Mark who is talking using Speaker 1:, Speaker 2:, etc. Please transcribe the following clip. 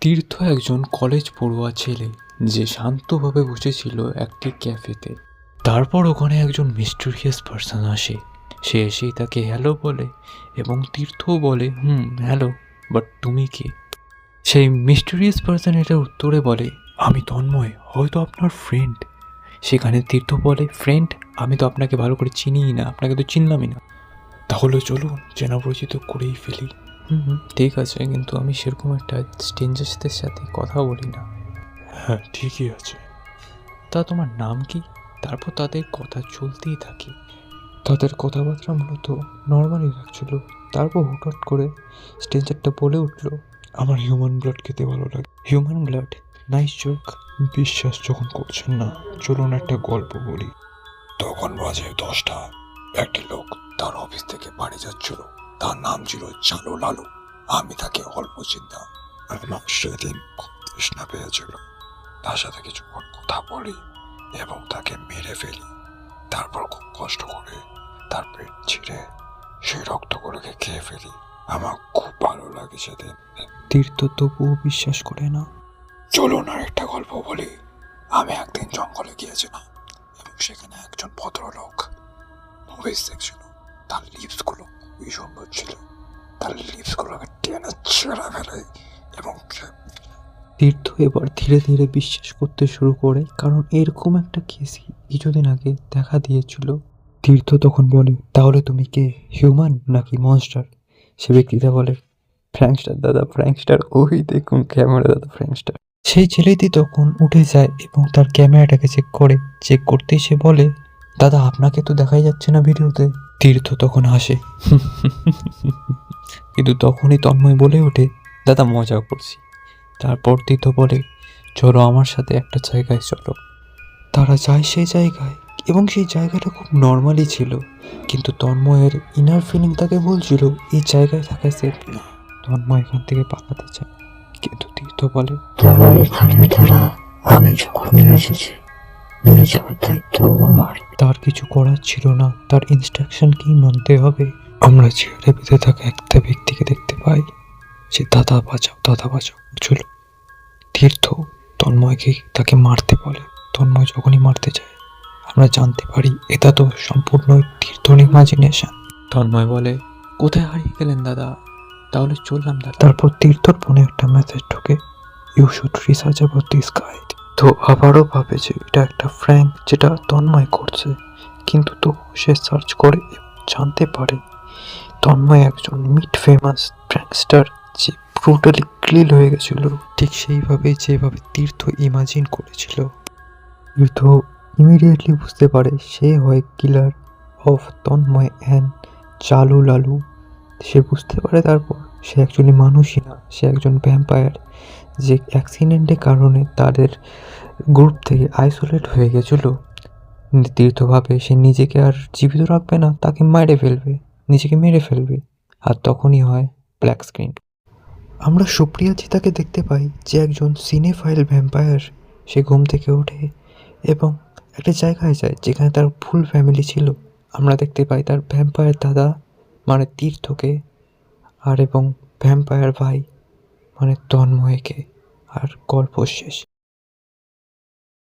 Speaker 1: তীর্থ একজন কলেজ পড়ুয়া ছেলে যে শান্তভাবে বসেছিল একটি ক্যাফেতে। তারপর ওখানে একজন মিস্টেরিয়াস পার্সন আসে। সে এসেই তাকে হ্যালো বলে এবং তীর্থও বলে হ্যালো, বাট তুমি কে? সেই মিস্টেরিয়াস পার্সন এটার উত্তরে বলে, আমি তন্ময়, হয়তো আপনার ফ্রেন্ড। সেখানে তীর্থ বলে, ফ্রেন্ড? আমি তো আপনাকে ভালো করে চিনিই না, আপনাকে তো চিনলামই না। তাহলে চলুন চেনা পরিচিত করেই ফেলি। ঠিক আছে, কিন্তু আমি সেরকম একটা স্ট্রেঞ্জার্সদের সাথে কথা বলি না। হ্যাঁ, ঠিকই আছে। তা তোমার নাম কি? তারপর তাদের কথা চলতেই থাকে। তাদের কথাবার্তা মূলত নর্মালি লাগছিল। তারপর হঠাৎ করে স্ট্রেঞ্জারটা বলে উঠল, আমার হিউম্যান ব্লাড খেতে ভালো লাগে। Human blood? Nice joke. বিশ্বাস যখন করছেন না, চলুন একটা গল্প বলি।
Speaker 2: তখন বাজে 10টা। একটি লোক তার অফিস থেকে বাড়ি যাচ্ছিল। তার নাম ছিল চালু লালু। আমি তাকে অল্প চিনতাম। আমার সেদিন খুব তৃষ্ণা পেয়েছিল। তার সাথে কিছুক্ষণ কথা বলি এবং তাকে মেরে ফেলি। তারপর খুব কষ্ট করে তার পেট ছিঁড়ে সেই রক্তগুলোকে খেয়ে ফেলি। আমার খুব ভালো লাগে সেদিন।
Speaker 1: তীর্থ তবুও বিশ্বাস করে না।
Speaker 2: চলুন আর একটা গল্প বলি। আমি একদিন জঙ্গলে গিয়েছিলাম এবং সেখানে একজন ভদ্রলোক মুভিজ দেখছিল। তার লিপসগুলো খুবই সুন্দর ছিল। তার লিপসগুলোকে টেনে ছেঁড়া ফেলে এবং
Speaker 1: তীর্থ এবার ধীরে ধীরে বিশ্বাস করতে শুরু করে, কারণ এরকম একটা কেস কিছুদিন আগে দেখা দিয়েছিল। তীর্থ তখন বলে, তাহলে তুমি কে, হিউম্যান নাকি মনস্টার? সে ব্যক্তিটা বলে, ফ্র্যাঙ্কস্টার দাদা, ফ্র্যাঙ্কস্টার, ওই দেখুন ক্যামেরা দাদা, ফ্র্যাঙ্কস্টার। সেই ছেলেটি তখন উঠে যায় এবং তার ক্যামেরাটাকে চেক করতেই সে বলে, দাদা আপনাকে তো দেখাই যাচ্ছে না ভিডিওতে। তীর্থ তখন হাসে, কিন্তু তখনই তন্ময় বলে ওঠে, দাদা মজা করছি। তারপর তীর্থ বলে, চলো আমার সাথে একটা জায়গায় চলো। তারা যায় সেই জায়গায় এবং সেই জায়গাটা খুব নর্মালি ছিল, কিন্তু তন্ময়ের ইনার ফিলিং তাকে বলছিল এই জায়গায় থাকা সেফ না। তন্ময় এখান থেকে পালাতে চায়, কিন্তু তীর্থ বলে,
Speaker 2: তারা এখানে তারা আমি যখন নিয়ে এসেছি, নিয়ে যাওয়ার দায়িত্ব আমার।
Speaker 1: তার কিছু করার ছিল না, তার ইনস্ট্রাকশনকেই মানতে হবে। আমরা চেয়ারে বেঁধে থাকা একটা ব্যক্তিকে দেখতে পাই। সে দাদা বাঁচাও বলছিল। তীর্থ তন্ময়কে তাকে মারতে বলে। তন্ময় যখনই মারতে যায়, আমরা জানতে পারি এটা তো সম্পূর্ণ তীর্থর ইমাজিনেশন। তন্ময় বলে, কোথায় হারিয়ে গেলেন দাদা? তাহলে চললাম দাদা। তারপর তীর্থর ফোনে একটা মেসেজ ঢোকে, you should research about this guy. তো আবারও ভাবে যে এটা একটা ফ্র্যাঙ্ক যেটা তন্ময় করছে, কিন্তু তো সে সার্চ করে জানতে পারে তন্ময় একজন মিড ফেমাস ফ্র্যাঙ্কস্টার যে ব্রুটালি ক্লিল হয়ে গেছিল, ঠিক সেইভাবেই যেভাবে তীর্থ ইমাজিন করেছিল। তীর্থ ইমিডিয়েটলি বুঝতে পারে সে হয় কিলার অফ তন্ময় অ্যান্ড চালু লালু। সে বুঝতে পারে তারপর সে অ্যাকচুয়ালি মানুষই না, সে একজন ভ্যাম্পায়ার যে অ্যাক্সিডেন্টের কারণে তাদের গ্রুপ থেকে আইসোলেট হয়ে গেছিল। তীর্থ ভাবে সে নিজেকে আর জীবিত রাখবে না, তাকে নিজেকে মেরে ফেলবে। আর তখনই হয় ব্ল্যাক স্ক্রিন। আমরা সুপ্রিয়া চিতাকে দেখতে পাই যে একজন সিনেফাইল ভ্যাম্পায়ার। সে ঘুম থেকে ওঠে এবং একটা জায়গায় যায় যেখানে তার ফুল ফ্যামিলি ছিল। আমরা দেখতে পাই তার ভ্যাম্পায়ার দাদা মানে তীর্থকে, আর এবং ভ্যাম্পায়ার ভাই মানে তন্ময়কে। আর গল্প শেষ।